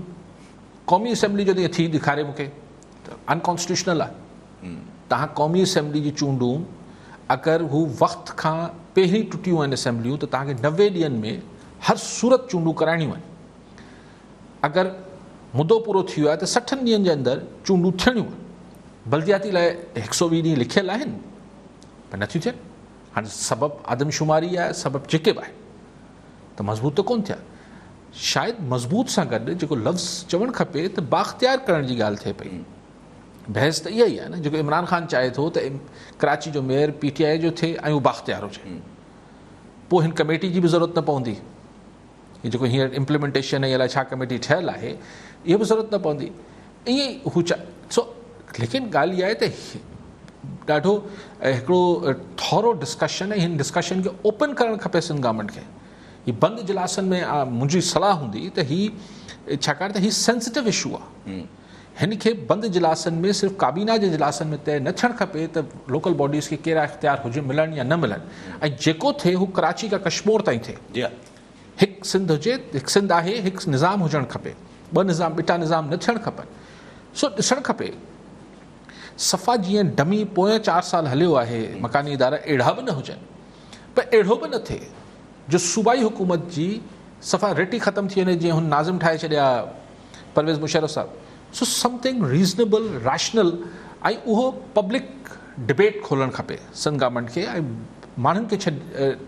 क़ौमी असेंबली जो त थी ॾेखारे मूंखे त अनकॉन्स्टिट्यूशनल आहे। तव्हां क़ौमी असेंबली जी चूंडूं अगरि हू वक़्त खां पहिरीं टुटियूं आहिनि असेंबलियूं त तव्हांखे 90 ॾींहंनि में हर सूरत चूंडूं कराइणियूं आहिनि। अगरि मुद्दो पूरो थी वियो आहे त 60 ॾींहंनि जे अंदरि चूंडूं थियणियूं आहिनि। बल्दियाती लाइ 120 ॾींहं लिखियलु आहिनि पर नथियूं थियनि। हाणे सबबु आदमशुमारी आहे, सबबु जेके बि आहे, त मज़बूत त कोन थिया। शायदि मज़बूत सां गॾु जेको लफ़्ज़ चवणु खपे त बाख़्तियार करण जी ॻाल्हि थिए पई। बहस त इहा ई आहे न, जेको इमरान ख़ान चाहे थो त कराची जो मेयर PTI जो थिए ऐं उहो बाख़्तियार हुजे, पोइ हिन कमेटी जी बि ज़रूरत न पवंदी। हीअ जेको हींअर इम्प्लीमेंटेशन या अलाए छा कमेटी ठहियलु आहे, इहा बि ज़रूरत न पवंदी। ईअं ई हू लेकिन ॻाल्हि इहा आहे त ॾाढो हिकिड़ो थोरो डिस्कशन आहे। हिन डिस्कशन खे ओपन करणु खपे सिंध गवर्नमेंट खे। हीअ बंदि इजलासनि में मुंहिंजी सलाह हूंदी त हीअ, छाकाणि त हीअ सेंसिटिव इशू आहे, हिन खे बंदि इजलासनि में सिर्फ़ु काबीना जे इजलासनि में तय न थियणु खपे त लोकल बॉडीज़ खे कहिड़ा इख्तियार हुजे मिलनि या न मिलनि, ऐं जेको थिए हू कराची खां कश्मीर ताईं थिए। जी हा, हिकु सिंध हुजे, हिकु सिंध आहे, हिकु निज़ाम हुजणु खपे, ॿ निज़ाम ॿिटा निज़ाम न थियणु खपनि। सो ॾिसणु खपे सफ़ा जीअं डमी पोयां 4 साल हलियो आहे मकानी इदारा अहिड़ा बि न हुजनि, पर अहिड़ो बि न थिए जो सूबाई हुकूमत जी सफ़ा रेटी ख़तमु थी वञे, जीअं हुन नाज़िम ठाहे छॾिया परवेज़ मुशर्रफ साहब। सो समथिंग रीज़नेबल रैशनल, ऐं उहो पब्लिक डिबेट खोलणु खपे सिंध गवर्नमेंट खे, ऐं माण्हुनि खे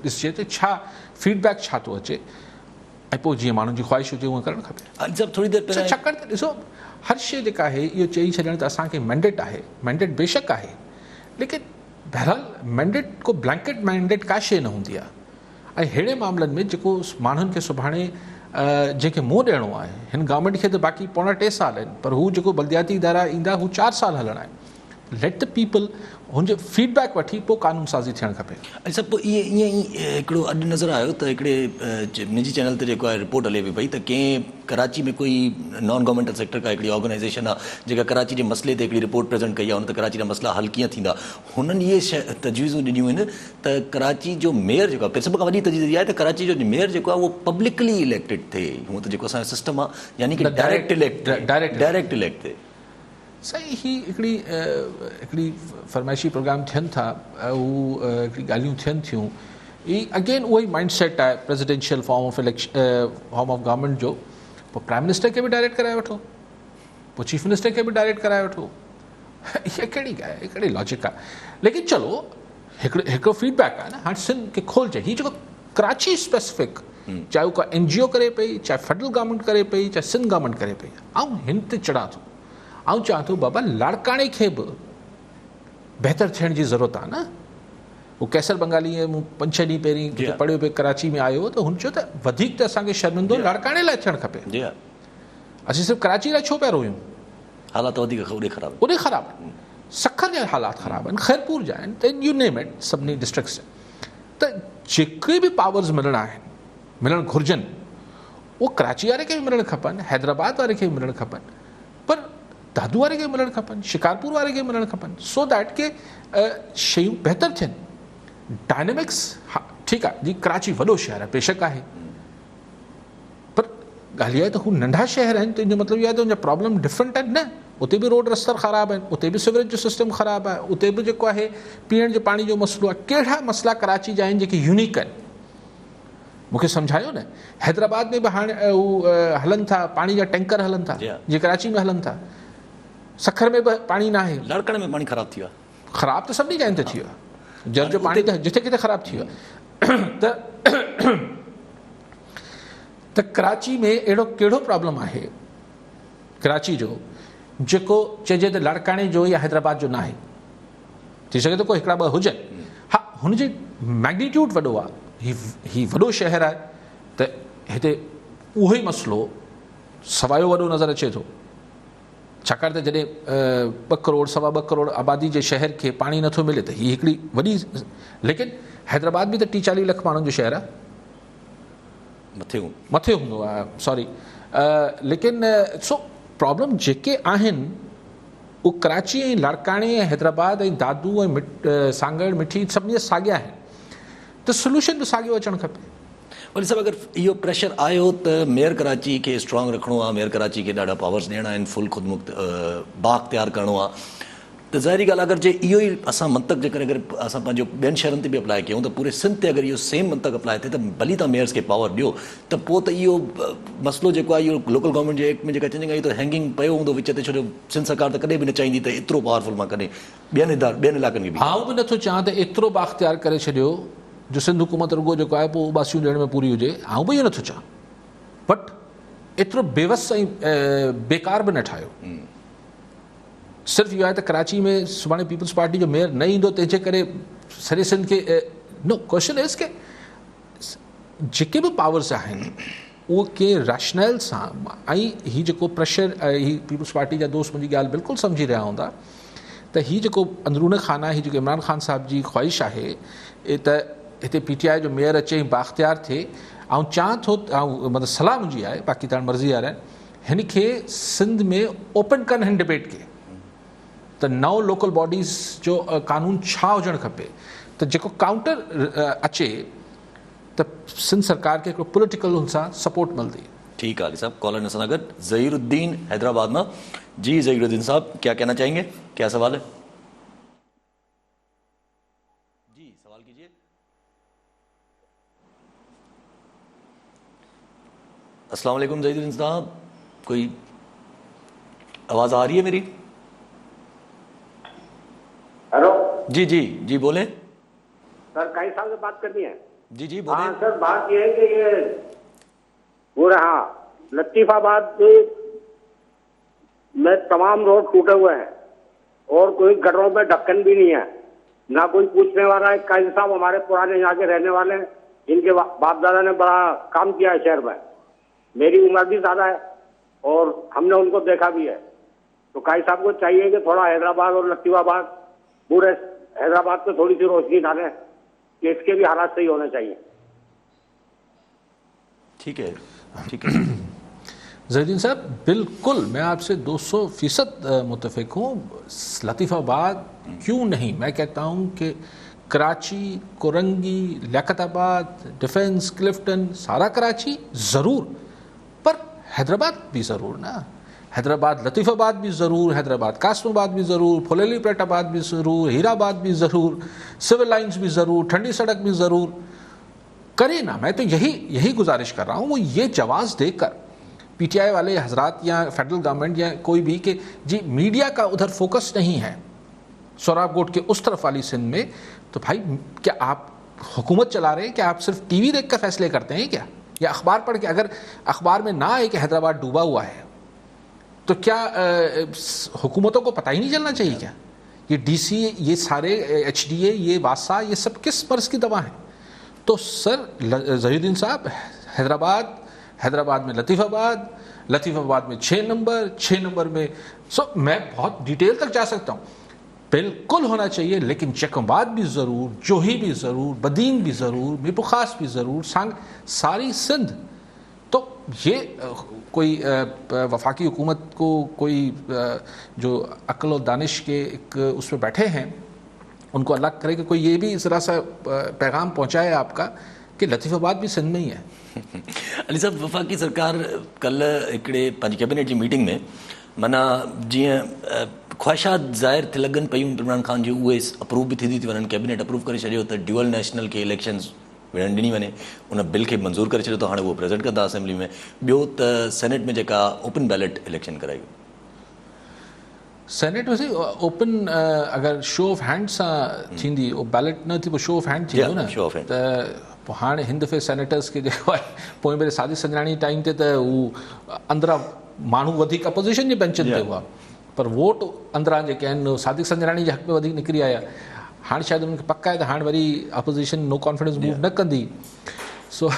ॾिसजे त छा फीडबैक छा थो अचे, ऐं पोइ जीअं माण्हुनि जी ख़्वाहिश हुजे उहो करणु खपे। अली साहब थोरी देरि पहिरियां छाकाणि त ॾिसो हर शइ जेका आहे इहो चई छॾणु त असांखे मैंडेट आहे, मैंडेट बेशक आहे, लेकिन बहरहाल मैंडेट को ब्लैंकेट मैंडेट का शइ न हूंदी आहे। ऐं अहिड़े मामलनि में जेको माण्हुनि खे सुभाणे जंहिंखे मुंहुं ॾियणो आहे, हिन गवर्नमेंट खे त बाक़ी पौणा 2 साल आहिनि, पर हू जेको बल्दियाती इदारा ईंदा हू 4 साल हलणा आहिनि। लेट द पीपल हुनजो फीडबैक वठी पोइ कानून साज़ी थियणु खपे। अली साहब पोइ ईअं ई हिकिड़ो अॼु नज़र आयो त हिकिड़े निजी चैनल ते जेको आहे रिपोर्ट हले पई त कंहिं कराची में कोई नॉन गवर्नमेंटल सेक्टर का हिकिड़ी ऑर्गेनाइज़ेशन आहे जेका कराची जे मसइले ते हिकिड़ी रिपोर्ट प्रेज़ेंट कई आहे, हुन त कराची जा मसइला हल कीअं थींदा। हुननि इहे तजवीज़ूं ॾिनियूं आहिनि त कराची जो मेयर जेको आहे, सभ खां वॾी तजवीज़ इहा आहे त कराची जो मेयर जेको आहे उहो पब्लिकली इलेक्टेड थिए। हूअं त जेको असांजो सिस्टम आहे यानी कि डायरेक्ट इलेक्ट थिए। सही ही हिकिड़ी फरमाइशी प्रोग्राम थियनि था, हू हिकिड़ी ॻाल्हियूं थियनि थियूं, ही अगेन उहो ई माइंड सेट आहे प्रेसिडेंशियल फॉर्म ऑफ गवर्नमेंट जो। पोइ प्राइम मिनिस्टर खे बि डायरेक्ट कराए वठो, पोइ चीफ मिनिस्टर खे बि डायरेक्ट कराए वठो, इहा कहिड़ी ॻाल्हि, हिकिड़ी लॉजिक आहे। लेकिन चलो हिकिड़ो फीडबैक आहे न, हाणे सिंध खे खोलजे। हीअ जेको कराची स्पेसिफिक, चाहे उहा NGO करे पई, चाहे फेडरल गवर्नमेंट करे पई, चाहे सिंध गवर्नमेंट करे पई, ऐं हिन ते चढ़ां थो, ऐं चवां थो बाबा लाड़काणे खे बि बहितर थियण जी ज़रूरत आहे न। उहो कैसर बंगाली मूं 5-6 ॾींहं पहिरीं जेको पढ़ियो पियो कराची में आयो त हुन चयो त वधीक त असांखे शर्मिंदो लाड़काणे लाइ थियणु खपे। असीं सिर्फ़ु कराची लाइ छो पिया रोयूं, हालात वधीक ओॾे ख़राबु ओॾे ख़राबु आहिनि, सखर जा हालात ख़राबु आहिनि, खैरपुर जा आहिनि, त यू नेम इट सभिनी डिस्ट्रिक्ट्स। त जेके बि पावर्स मिलणा आहिनि, मिलणु घुरिजनि, उहो कराची वारे खे बि मिलणु खपनि, हैदराबाद वारे खे बि मिलणु खपनि, पर दादू वारे खे मिलणु खपनि, शिकारपुर वारे खे मिलणु खपनि, सो दैट के शयूं बहितर थियनि। डायनेमिक्स हा ठीकु आहे जी, कराची वॾो शहर आहे बेशक आहे, पर ॻाल्हि इहा आहे त हू नंढा शहर आहिनि, त हिन जो मतिलबु इहा आहे त हुनजा प्रॉब्लम डिफरेंट आहिनि न। उते बि रोड रस्ता ख़राबु आहिनि, उते बि सिवरेज जो सिस्टम ख़राबु आहे, उते बि जेको आहे पीअण जे पाणी जो मसइलो आहे। कहिड़ा मसइला कराची जा आहिनि जेके यूनिक आहिनि, मूंखे सम्झायो न। हैदराबाद में बि हाणे हू हलनि था, पाणी जा टैंकर हलनि था, जीअं कराची में हलनि था। सखर में बि पाणी न आहे, लाड़काणे में पाणी ख़राबु थी वियो आहे। ख़राबु त सभिनी जॻहियुनि ते थी वियो आहे, जल जो पाणी त जिथे किथे ख़राबु थी वियो आहे। त कराची में अहिड़ो कहिड़ो प्रॉब्लम आहे कराची जो जेको चइजे त लाड़काणे जो या हैदराबाद जो न आहे। थी सघे थो कोई हिकिड़ा 2 हुजनि, हा हुनजी मैग्नीट्यूड वॾो आहे, ही वॾो शहर आहे, त हिते उहो ई मसइलो सवायो वॾो नज़र अचे थो। छाकाणि त जॾहिं 2 करोड़ 2.25 करोड़ आबादी जे शहर खे पाणी नथो मिले त हीअ हिकिड़ी वॾी, लेकिन हैदराबाद बि त 30-40 लख माण्हुनि जो शहर आहे, मथे हूंदो आहे, सॉरी। लेकिन सो प्रॉब्लम जेके आहिनि उहे कराची ऐं लाड़काणे ऐं हैदराबाद ऐं दादू ऐं सांगड़ मिठी सभिनी साॻिया आहिनि, त सोल्यूशन बि साॻियो अचणु खपे। वरी सभु अगरि इहो प्रेशर आयो त मेयर कराची खे स्ट्रॉन्ग रखिणो आहे, मेयर कराची खे ॾाढा पावर्स ॾियणा आहिनि, फुल ख़ुदमुख्त बाग तयारु करिणो आहे, त ज़ाहिरी ॻाल्हि अगरि जे इहो ई असां मंतक जे करे अगरि असां पंहिंजो ॿियनि शहरनि ते बि अप्लाई कयूं त पूरे सिंध ते अगरि इहो सेम मंतक अप्लाई थिए त भली तव्हां मेयर्स खे पावर ॾियो, त पोइ त इहो मसइलो जेको आहे इहो लोकल गवर्नमेंट जे एक्ट में जेका चेंजिंग आई त हैंगिंग पियो हूंदो विच ते, छो जो सिंध सरकार त कॾहिं बि न चाहींदी त एतिरो पावरफुल मां कॾहिं ॿियनि इलाइक़नि खे बि। आउं बि नथो चाहियां त एतिरो बाख़्तियार करे छॾियो जो सिंध हुकूमत रुगो जेको आहे पोइ उबासियूं ॾियण में पूरी हुजे, आउं बि इहो नथो चाहियां, बट एतिरो बेवस ऐं बेकार बि न ठाहियो। सिर्फ़ु इहो आहे त कराची में सुभाणे पीपल्स पार्टी जो मेयर न ईंदो, तंहिंजे करे सॼे सिंध खे नो क्वेश्चन इज़ के जेके बि पावर्स आहिनि उहो कंहिं रैशनल सां, ऐं हीउ जेको प्रेशर, ही पीपल्स पार्टी जा दोस्त मुंहिंजी ॻाल्हि बिल्कुलु सम्झी रहिया हूंदा त हीउ जेको अंदरूनी खाना, हीउ जेको इमरान ख़ान साहिब जी ख़्वाहिश आहे त हिते PTI जो मेयर अचे बाख़्तियार थिए। ऐं चाहियां थो, ऐं मतिलबु सलाह मुंहिंजी आहे, बाक़ी तव्हां मर्ज़ी वारा आहिनि, हिन खे सिंध में ओपन कनि हिन डिबेट खे त नओ लोकल बॉडीज़ जो कानून छा हुजणु खपे, त जेको काउंटर अचे त सिंध सरकार खे हिकिड़ो पॉलिटिकल हुन सां सपोर्ट मिलंदी। ठीक है अली साहब, कॉलर ने सुना कर ज़हीरुद्दीन हैदराबाद में। जी ज़हीरुद्दीन साहब, क्या कहना चाहेंगे, क्या सवाल है? जी सवाल कीजिए। अस्सलाम वालेकुम ज़हीरुद्दीन साहब, कोई आवाज आ रही है मेरी? हेलो जी जी जी बोले सर, कई साल से बात करनी है। जी जी बोले। हाँ सर, बात ये है कि ये वो रहा लतीफाबाद में तमाम रोड टूटे हुए हैं और कोई गटरों में ढक्कन भी नहीं है, ना कोई पूछने वाला है। काजी साहब हमारे पुराने यहाँ के रहने वाले हैं, इनके बाप दादा ने बड़ा काम किया है शहर में, मेरी उम्र भी ज्यादा है और हमने उनको देखा भी है। तो काजी साहब को चाहिए कि थोड़ा हैदराबाद और लतीफाबाद, पूरे हैदराबाद पे थोड़ी सी रोशनी डालें कि इसके भी हालात सही होने चाहिए। ठीक है ठीक है। ज़हीरुद्दीन साहब, बिल्कुल मैं आपसे 200% मुत्तफिक हूँ। लतीफ़ाबाद क्यों नहीं, मैं कहता हूँ कि कराची, कोरंगी, लियाकताबाद, डिफेंस, क्लिफ्टन, सारा कराची ज़रूर, पर हैदराबाद भी ज़रूर ना। हैदराबाद लतीफ़ाबाद भी ज़रूर, हैदराबाद कासमाबाद भी ज़रूर, फुलेलीपेटाबाद भी ज़रूर, हीराबाद भी ज़रूर, सिविल लाइंस भी ज़रूर, ठंडी सड़क भी ज़रूर करे ना। मैं तो यही गुजारिश कर रहा हूँ, वो ये जवाज़ देकर पीटीआई वाले हजरात या फेडरल गवर्नमेंट या कोई भी कि जी मीडिया का उधर फोकस नहीं है सोराब गोट के उस तरफ वाली सिंध में, तो भाई क्या आप हुकूमत चला रहे हैं? क्या आप सिर्फ टीवी देख कर फैसले करते हैं क्या, या अखबार पढ़ के? अगर अखबार में ना आए कि हैदराबाद डूबा हुआ है तो क्या हुकूमतों को पता ही नहीं चलना चाहिए क्या? ये डीसी, ये सारे एचडीए, ये वासा, ये सब किस मर्ज की दवा है? तो सर ज़हीरुद्दीन साहब, हैदराबाद में लतीफ़ाबाद, लतीफ़ाबाद में 6 नंबर में मैं बहुत डिटेल तक जा सकता हूँ, बिल्कुल होना चाहिए। लेकिन चकमबाद भी ज़रूर, जोही भी ज़रूर, बदीन भी ज़रूर, मीरपुखास भी ज़रूर, सारी सिंध। तो ये कोई वफाकी हुकूमत को कोई जो अक्ल और दानिश के एक उस पर बैठे हैं उनको अलग करे कि कोई ये भी ज़रा सा पैगाम पहुँचाए आपका कि लतीफ़ाबाद भी सिंध में ही है। अली साहब, वफाकी सरकार कल हिकिड़े पंहिंजी कैबिनेट जी मीटिंग में माना जीअं ख्वाहिशात ज़ाहिर थी लॻनि पियूं इमरान ख़ान जी, उहे अप्रूव बि थी वञनि। कैबिनेट अप्रूव करे छॾियो त ड्यूअल नेशनल खे इलेक्शन्स विढ़णु ॾिनी वञे, उन बिल खे मंज़ूर करे छॾियो, त हाणे उहो प्रेज़ेंट कंदा असेंबली में। ॿियो त सेनेट में जेका ओपन बैलेट इलेक्शन कराई, सेनेट में ओपन अगर शो ऑफ हैंड सां थींदी, बैलेट न थी, पोइ शो ऑफ हैंड थींदो न। Show off hand. त पोइ हाणे हिन दफ़े सेनेटर्स खे जेको आहे, पोइ भेरे सादिक संजराणी टाइम ते त हू अंदरां माण्हू वधीक अपोज़िशन जे बेंचनि ते हुआ, पर वोट अंदरां जेके आहिनि सादिक संजराणी जे हक़ में वधीक निकिरी आया। हाणे शायदि उन्हनि खे पक आहे त हाणे वरी अपोज़िशन नो कॉन्फिडेंस मूव न कंदी। सो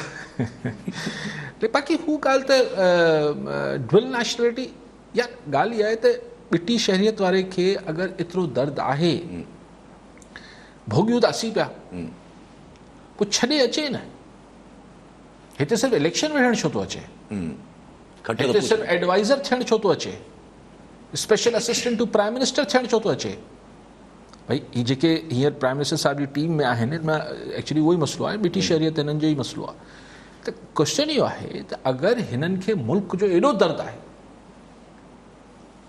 बाक़ी हू ॻाल्हि त ड्युअल नेशनलिटी, या ॻाल्हि इहा आहे त ॿिटी शहरियत वारे खे अगरि एतिरो दर्द आहे, भोॻियूं त असीं पिया, पोइ छॾे अचे न। हिते सिर्फ़ु इलेक्शन विढ़णु छो थो अचे, हिते सिर्फ़ु एडवाइज़र थियणु छो थो अचे, special assistant to prime minister थियणु छो थो अचे? भाई ही जेके हींअर प्राइम मिनिस्टर साहिब जी टीम में आहिनि, मां एक्चुअली उहो ई मसइलो आहे, ॿिटी शहरियत हिननि जो ई मसइलो आहे। त क्वेश्चन इहो आहे त अगरि हिननि खे मुल्क जो एॾो दर्द आहे,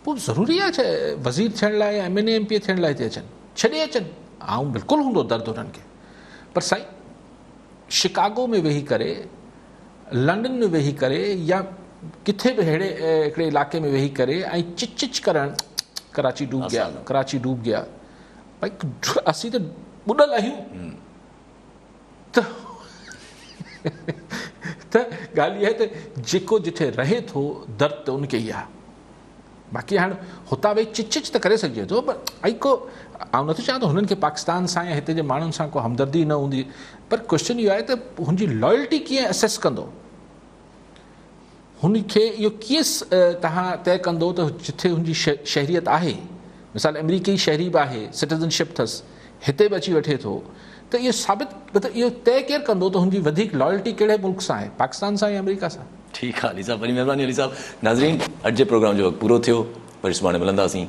पोइ ज़रूरी आहे वज़ीर थियण लाइ या MNA MP थियण लाइ हिते अचनि, छॾे अचनि। ऐं बिल्कुलु हूंदो दर्द हुननि खे, पर साईं शिकागो में वेही करे, लंडन में वेही करे, या किथे बि अहिड़े हिकिड़े इलाइक़े में वेही करे ऐं चिच करणु कराची डूब गया, कराची डूब गया, भाई असीं त ॿुॾल आहियूं। त ॻाल्हि इहा आहे त जेको जिथे रहे थो दर्द त उनखे ई आहे। बाक़ी हाणे हुतां वेही चिच त करे सघिजे थो, पर को आउं नथो चाहियां त हुननि खे पाकिस्तान सां या हिते जे माण्हुनि सां को हमदर्दी न हूंदी, पर क्वेश्चन इहो आहे त हुनजी लॉयल्टी कीअं असेस कंदो, हुनखे इहो कीअं तव्हां तय कंदो त जिथे हुनजी शहरियत आहे, मिसाल अमेरिकी शहरी बि आहे, सिटीज़नशिप अथसि, हिते बि अची वेठे थो, त इहो साबित मतिलबु इहो तय केरु कंदो त हुनजी वधीक लॉयल्टी कहिड़े मुल्क सां आहे, पाकिस्तान सां या अमेरिका सां? ठीकु आहे अली साहब, वरी महिरबानी अली साहब। नाज़रीन, अॼु जे प्रोग्राम जो वक़्तु पूरो थियो, वरी सुभाणे मिलंदासीं।